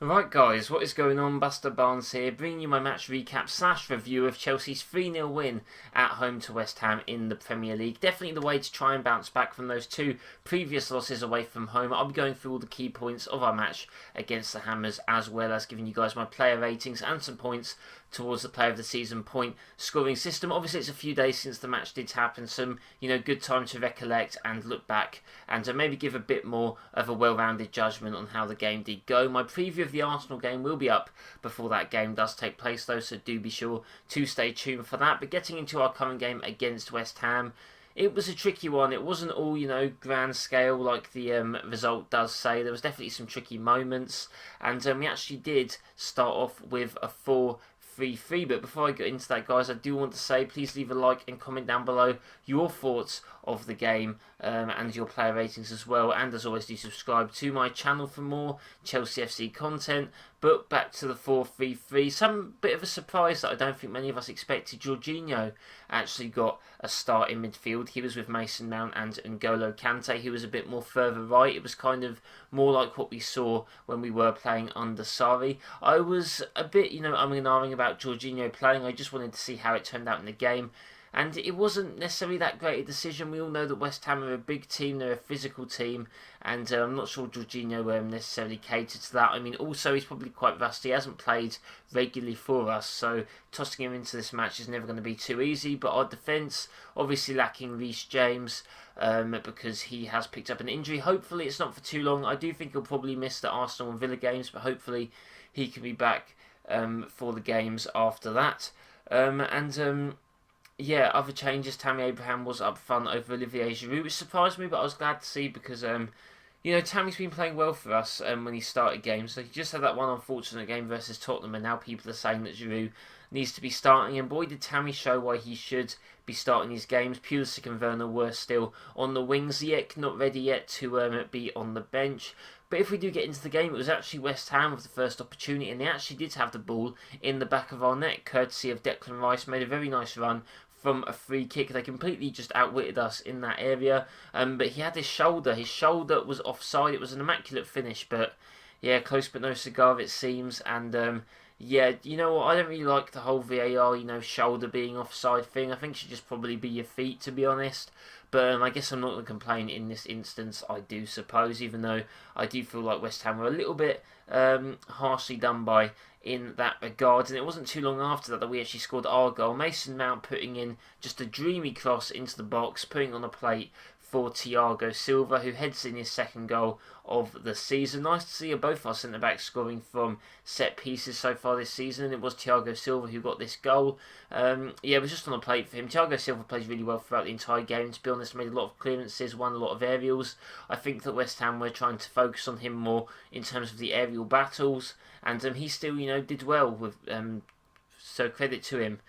Right guys, what is going on? BusterBarnes here, bringing you my match recap / review of Chelsea's 3-0 win at home to West Ham in the Premier League. Definitely the way to try and bounce back from those two previous losses away from home. I'll be going through all the key points of our match against the Hammers, as well as giving you guys my player ratings and some points towards the player of the season point scoring system. Obviously it's a few days since the match did happen, some good time to recollect and look back and maybe give a bit more of a well-rounded judgment on how the game did go. My preview of the Arsenal game will be up before that game does take place though, so do be sure to stay tuned for that. But getting into our current game against West Ham, it was a tricky one. It wasn't all, grand scale like the result does say. There was definitely some tricky moments, and we actually did start off with a 4-3-3. But before I get into that, guys, I do want to say please leave a like and comment down below your thoughts of the game and your player ratings as well. And as always, do subscribe to my channel for more Chelsea FC content. But back to the 4-3-3. Some bit of a surprise that I don't think many of us expected. Jorginho actually got a start in midfield. He was with Mason Mount and N'Golo Kante, who was a bit more further right. It was kind of more like what we saw when we were playing under Sarri. I was a bit, umming and ahhing about Jorginho playing. I just wanted to see how it turned out in the game. And it wasn't necessarily that great a decision. We all know that West Ham are a big team, they're a physical team, and I'm not sure Jorginho necessarily catered to that. I mean, also he's probably quite rusty, he hasn't played regularly for us, so tossing him into this match is never going to be too easy. But our defence, obviously lacking Reece James, because he has picked up an injury. Hopefully it's not for too long. I do think he'll probably miss the Arsenal and Villa games, but hopefully he can be back for the games after that. Yeah, other changes. Tammy Abraham was up front over Olivier Giroud, which surprised me, but I was glad to see because, Tammy's been playing well for us when he started games. So he just had that one unfortunate game versus Tottenham, and now people are saying that Giroud needs to be starting. And boy, did Tammy show why he should be starting his games. Pulisic and Werner were still on the wings. Ziyech not ready yet to be on the bench. But if we do get into the game, it was actually West Ham with the first opportunity, and they actually did have the ball in the back of our net, courtesy of Declan Rice. Made a very nice run from a free kick. They completely just outwitted us in that area. But he had his shoulder. His shoulder was offside. It was an immaculate finish, but yeah, close but no cigar it seems. And yeah, you know what? I don't really like the whole VAR, shoulder being offside thing. I think it should just probably be your feet, to be honest. But I guess I'm not going to complain in this instance, I do suppose, even though I do feel like West Ham were a little bit harshly done by in that regard. And it wasn't too long after that we actually scored our goal. Mason Mount putting in just a dreamy cross into the box, putting on a plate for Thiago Silva, who heads in his second goal of the season. Nice to see both our centre-backs scoring from set pieces so far this season, and it was Thiago Silva who got this goal. Yeah, it was just on a plate for him. Thiago Silva plays really well throughout the entire game, to be honest, made a lot of clearances, won a lot of aerials. I think that West Ham were trying to focus on him more in terms of the aerial battles, and he still, did well with, so credit to him.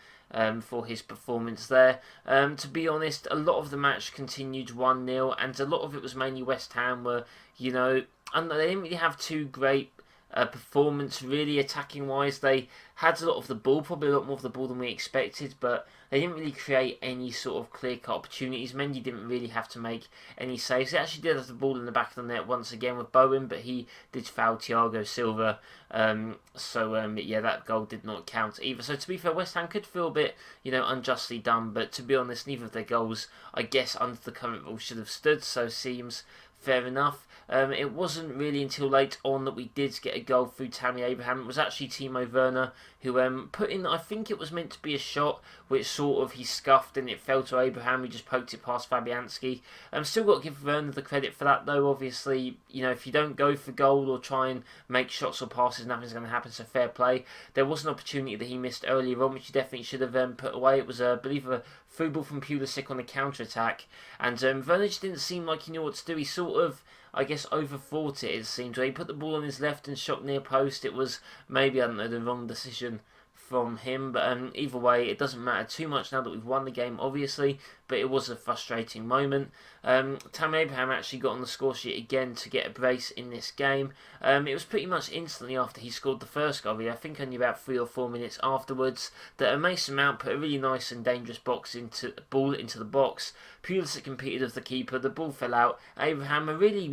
For his performance there. To be honest, a lot of the match continued 1-0, and a lot of it was mainly West Ham were, and they didn't really have too great performance really attacking wise. They had a lot of the ball, probably a lot more of the ball than we expected, but they didn't really create any sort of clear-cut opportunities. Mendy didn't really have to make any saves. They actually did have the ball in the back of the net once again with Bowen, but he did foul Thiago Silva. Yeah, that goal did not count either. So to be fair, West Ham could feel a bit, unjustly done, but to be honest, neither of their goals, I guess, under the current rules should have stood, so seems fair enough. It wasn't really until late on that we did get a goal through Tammy Abraham. It was actually Timo Werner who put in, I think it was meant to be a shot, which sort of he scuffed and it fell to Abraham, who just poked it past Fabianski. Still got to give Werner the credit for that though. Obviously, if you don't go for goal or try and make shots or passes, nothing's going to happen, so fair play. There was an opportunity that he missed earlier on, which he definitely should have put away. It was, I believe, a through ball from Pulisic on the counter-attack, and Werner just didn't seem like he knew what to do. He sort of, I guess, overthought it seemed. He put the ball on his left and shot near post. It was maybe, I don't know, the wrong decision from him, but either way, it doesn't matter too much now that we've won the game, obviously. but it was a frustrating moment. Tammy Abraham actually got on the score sheet again to get a brace in this game. It was pretty much instantly after he scored the first goal, I think only about 3 or 4 minutes afterwards, that Mason Mount put a really nice and dangerous ball into the box. Pulisic competed with the keeper, the ball fell out. Abraham, a really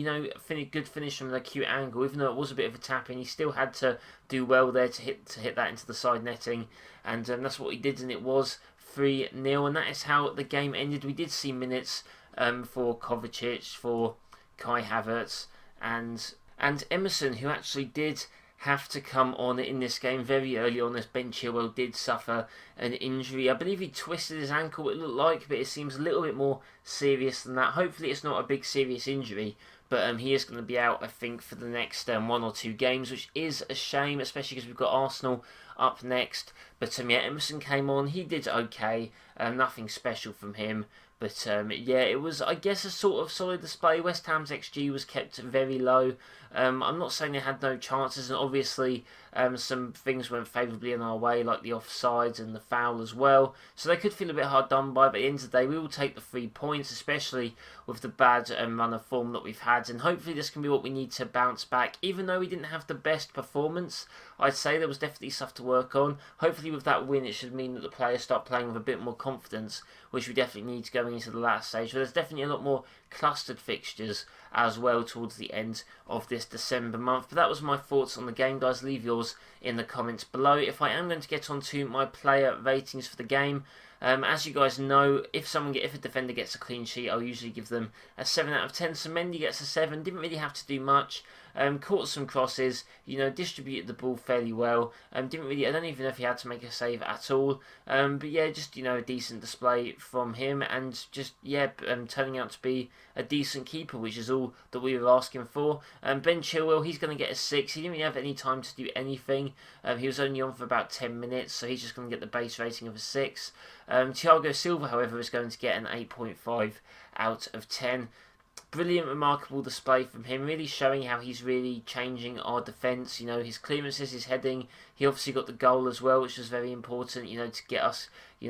good finish from an acute angle, even though it was a bit of a tap-in, he still had to do well there to hit that into the side netting, and that's what he did, and it was 3-0, and that is how the game ended. We did see minutes for Kovacic, for Kai Havertz, and Emerson, who actually did have to come on in this game very early on, as Ben Chilwell did suffer an injury. I believe he twisted his ankle, it looked like, but it seems a little bit more serious than that. Hopefully it's not a big serious injury, but he is going to be out, I think, for the next 1 or 2 games, which is a shame, especially because we've got Arsenal up next. But Emerson came on, he did okay, nothing special from him. But it was, I guess, a sort of solid display. West Ham's XG was kept very low. I'm not saying they had no chances, and obviously some things went favourably in our way, like the offsides and the foul as well. So they could feel a bit hard done by, but at the end of the day, we will take the 3 points, especially with the bad run of form that we've had. And hopefully this can be what we need to bounce back. Even though we didn't have the best performance, I'd say there was definitely stuff to work on. Hopefully with that win, it should mean that the players start playing with a bit more confidence, which we definitely need going into the last stage. But there's definitely a lot more clustered fixtures as well towards the end of this December month. But that was my thoughts on the game, guys. Leave yours in the comments below. If I am going to get onto my player ratings for the game, as you guys know, if a defender gets a clean sheet, I'll usually give them a 7 out of 10. So Mendy gets a 7. Didn't really have to do much. Caught some crosses, distributed the ball fairly well. I don't even know if he had to make a save at all. But yeah, just a decent display from him, and just turning out to be a decent keeper, which is all that we were asking for. Ben Chilwell, he's going to get a 6. He didn't really have any time to do anything. He was only on for about 10 minutes, so he's just going to get the base rating of a 6. Thiago Silva, however, is going to get an 8.5 out of 10. Brilliant, remarkable display from him, really showing how he's really changing our defence. His clearances, his heading. He obviously got the goal as well, which was very important, to get us,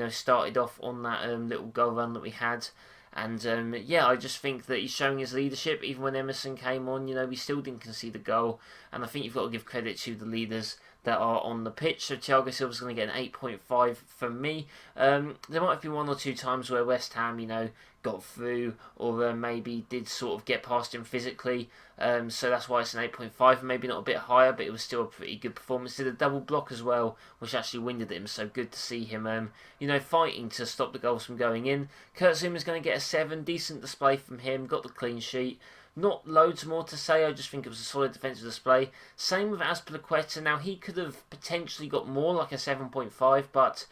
started off on that little goal run that we had. And I just think that he's showing his leadership. Even when Emerson came on, we still didn't concede the goal. And I think you've got to give credit to the leaders that are on the pitch. So Thiago Silva's going to get an 8.5 from me. There might have been 1 or 2 times where West Ham, got through, or maybe did sort of get past him physically. So that's why it's an 8.5, maybe not a bit higher, but it was still a pretty good performance. Did a double block as well, which actually winded him, so good to see him, fighting to stop the goals from going in. Kurt Zuma's going to get a 7, decent display from him, got the clean sheet. Not loads more to say, I just think it was a solid defensive display. Same with Azpilicueta. Now, he could have potentially got more, like a 7.5, but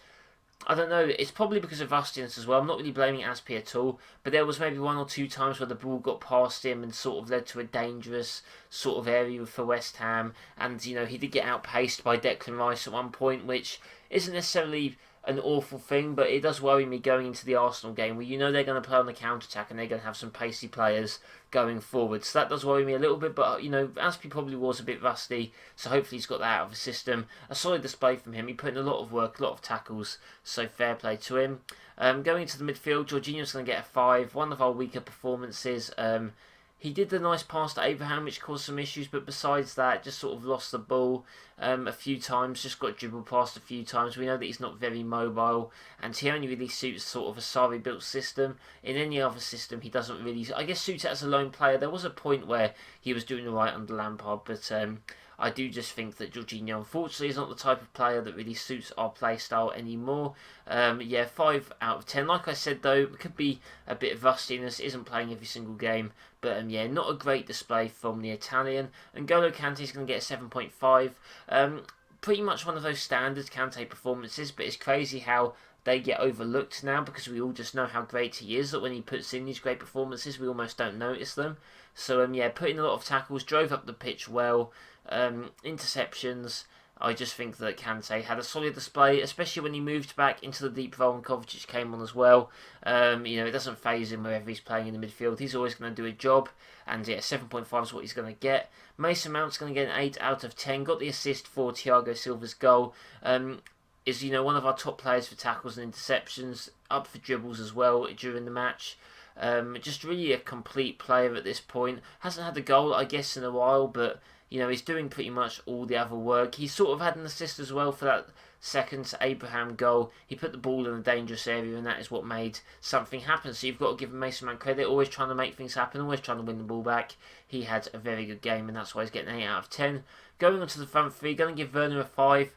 I don't know, it's probably because of rustiness as well. I'm not really blaming Aspi at all, but there was maybe 1 or 2 times where the ball got past him and sort of led to a dangerous sort of area for West Ham, and he did get outpaced by Declan Rice at one point, which isn't necessarily an awful thing, but it does worry me going into the Arsenal game, where they're going to play on the counter-attack and they're going to have some pacey players going forward. So that does worry me a little bit, but Aspi probably was a bit rusty, so hopefully he's got that out of the system. A solid display from him. He put in a lot of work, a lot of tackles, so fair play to him. Going into the midfield, Jorginho's going to get a 5. One of our weaker performances. He did the nice pass to Abraham, which caused some issues, but besides that, just sort of lost the ball a few times, just got dribbled past a few times. We know that he's not very mobile, and he only really suits sort of a Sarri-built system. In any other system, he doesn't really, I guess, suit it as a lone player. There was a point where he was doing all right under Lampard, but I do just think that Jorginho, unfortunately, is not the type of player that really suits our play style anymore. 5 out of 10. Like I said, though, it could be a bit of rustiness. Isn't playing every single game. But, not a great display from the Italian. And N'Golo Kante is going to get a 7.5. Pretty much one of those standard Kante performances, but it's crazy how they get overlooked now because we all just know how great he is, that when he puts in these great performances, we almost don't notice them. So, put in a lot of tackles, drove up the pitch well. Interceptions. I just think that Kante had a solid display, especially when he moved back into the deep role and Kovacic came on as well. It doesn't faze him wherever he's playing in the midfield. He's always going to do a job, and 7.5 is what he's going to get. Mason Mount's going to get an 8 out of 10. Got the assist for Thiago Silva's goal. is, one of our top players for tackles and interceptions, up for dribbles as well during the match. Just really a complete player at this point. Hasn't had a goal, I guess, in a while, but he's doing pretty much all the other work. He sort of had an assist as well for that second to Abraham goal. He put the ball in a dangerous area, and that is what made something happen. So you've got to give Mason Mount credit, always trying to make things happen, always trying to win the ball back. He had a very good game, and that's why he's getting an 8 out of 10. Going on to the front three, going to give Werner a 5.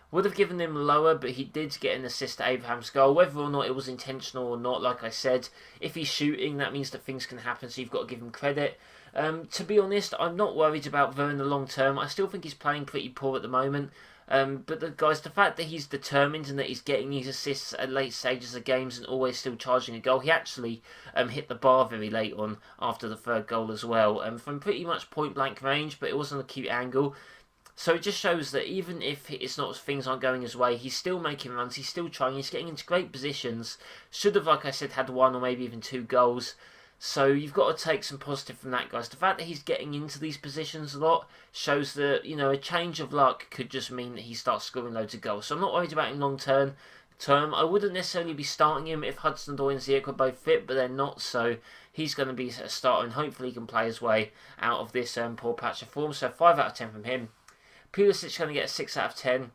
Would have given him lower, but he did get an assist to Abraham's goal. Whether or not it was intentional or not, like I said, if he's shooting, that means that things can happen, so you've got to give him credit. To be honest, I'm not worried about Werner long term. I still think he's playing pretty poor at the moment. But the fact that he's determined and that he's getting these assists at late stages of games and always still charging a goal, he actually hit the bar very late on after the third goal as well, from pretty much point blank range, but it was an acute angle. So it just shows that even if it's not, things aren't going his way, he's still making runs, he's still trying, he's getting into great positions. Should have, like I said, had 1 or maybe even 2 goals. So you've got to take some positive from that, guys. The fact that he's getting into these positions a lot shows that, a change of luck could just mean that he starts scoring loads of goals. So I'm not worried about him long term. I wouldn't necessarily be starting him if Hudson-Odoi and Ziyech were both fit, but they're not, so he's going to be a starter and hopefully he can play his way out of this poor patch of form. So 5 out of 10 from him. Pulisic going to get a 6 out of 10.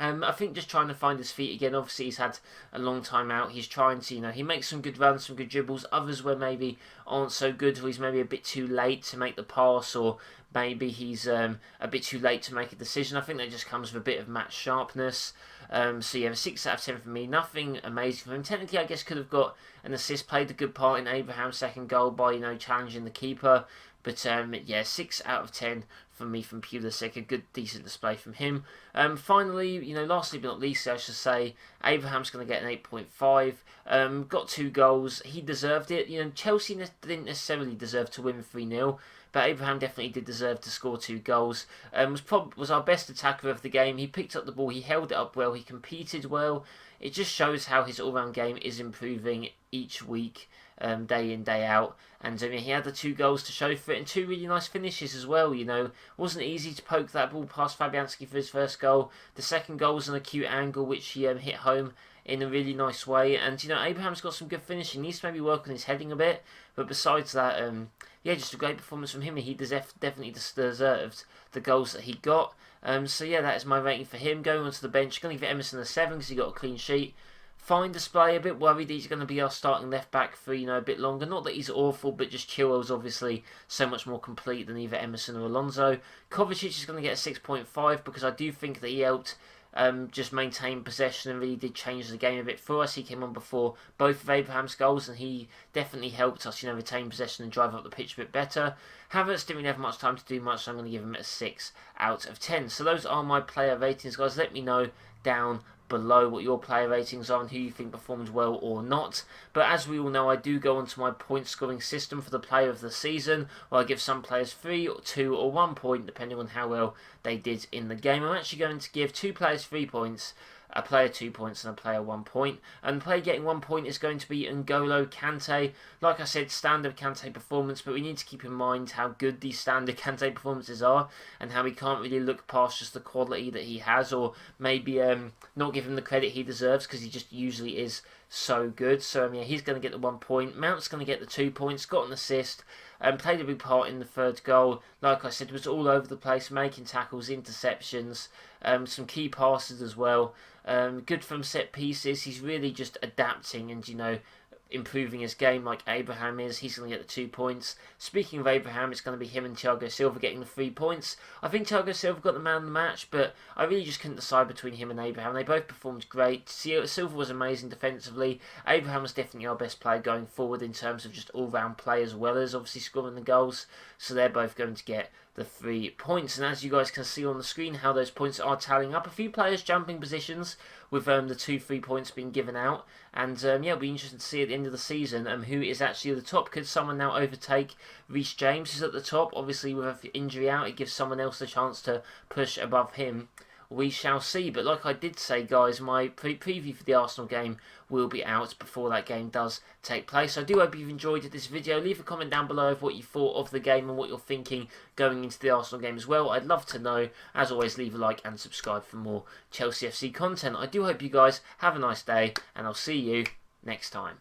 I think just trying to find his feet again. Obviously, he's had a long time out. He's trying to, he makes some good runs, some good dribbles. Others where maybe aren't so good, or he's maybe a bit too late to make the pass, or maybe he's a bit too late to make a decision. I think that just comes with a bit of match sharpness. So yeah, a 6 out of 10 for me. Nothing amazing for him. Technically, I guess could have got an assist, played a good part in Abraham's second goal by, challenging the keeper. But yeah, 6 out of 10 from me from Pulisic. A good, decent display from him. Finally, lastly but not least, I should say, Abraham's going to get an 8.5. Got 2 goals. He deserved it. Chelsea didn't necessarily deserve to win 3-0. But Abraham definitely did deserve to score 2 goals. Was our best attacker of the game. He picked up the ball. He held it up well. He competed well. It just shows how his all-round game is improving each week, day in, day out. And he had the 2 goals to show for it, and 2 really nice finishes as well. Wasn't easy to poke that ball past Fabianski for his first goal. The second goal was an acute angle, which he hit home in a really nice way. And Abraham's got some good finishing. He needs to maybe work on his heading a bit, but besides that, just a great performance from him. He definitely deserved the goals that he got. So yeah, that is my rating for him. Going onto the bench, going to give Emerson a 7 because he got a clean sheet. Fine display, a bit worried he's going to be our starting left back for a bit longer. Not that he's awful, but just Chilwell's obviously so much more complete than either Emerson or Alonso. Kovacic is going to get a 6.5 because I do think that he helped just maintain possession and really did change the game a bit for us. He came on before both of Abraham's goals and he definitely helped us, retain possession and drive up the pitch a bit better. Havertz didn't really have much time to do much, so I'm going to give him a 6 out of 10. So those are my player ratings, guys. Let me know down below what your player ratings are and who you think performed well or not. But as we all know, I do go onto my point scoring system for the player of the season, where I give some players 3, or 2 or 1 point depending on how well they did in the game. I'm actually going to give 2 players 3 points, a player 2 points and a player 1 point. And the player getting 1 point is going to be N'Golo Kante. Like I said, standard Kante performance, but we need to keep in mind how good these standard Kante performances are and how we can't really look past just the quality that he has, or maybe not give him the credit he deserves because he just usually is so good. So he's going to get the 1 point. Mount's going to get the 2 points, got an assist, and played a big part in the third goal. Like I said, was all over the place, making tackles, interceptions, some key passes as well. Good from set pieces. He's really just adapting and, improving his game like Abraham is. He's going to get the 2 points. Speaking of Abraham, it's going to be him and Thiago Silva getting the 3 points. I think Thiago Silva got the man of the match, but I really just couldn't decide between him and Abraham. They both performed great. Silva was amazing defensively. Abraham was definitely our best player going forward in terms of just all-round play, as well as obviously scoring the goals. So they're both going to get the 3 points. And as you guys can see on the screen how those points are tallying up, a few players jumping positions with the 2 3 points being given out. And it'll be interesting to see at the end of the season who is actually at the top. Could someone now overtake Reece James, who's at the top? Obviously with an injury out, it gives someone else the chance to push above him. we shall see. But like I did say, guys, my preview for the Arsenal game will be out before that game does take place. I do hope you've enjoyed this video. Leave a comment down below of what you thought of the game and what you're thinking going into the Arsenal game as well. I'd love to know. As always, leave a like and subscribe for more Chelsea FC content. I do hope you guys have a nice day, and I'll see you next time.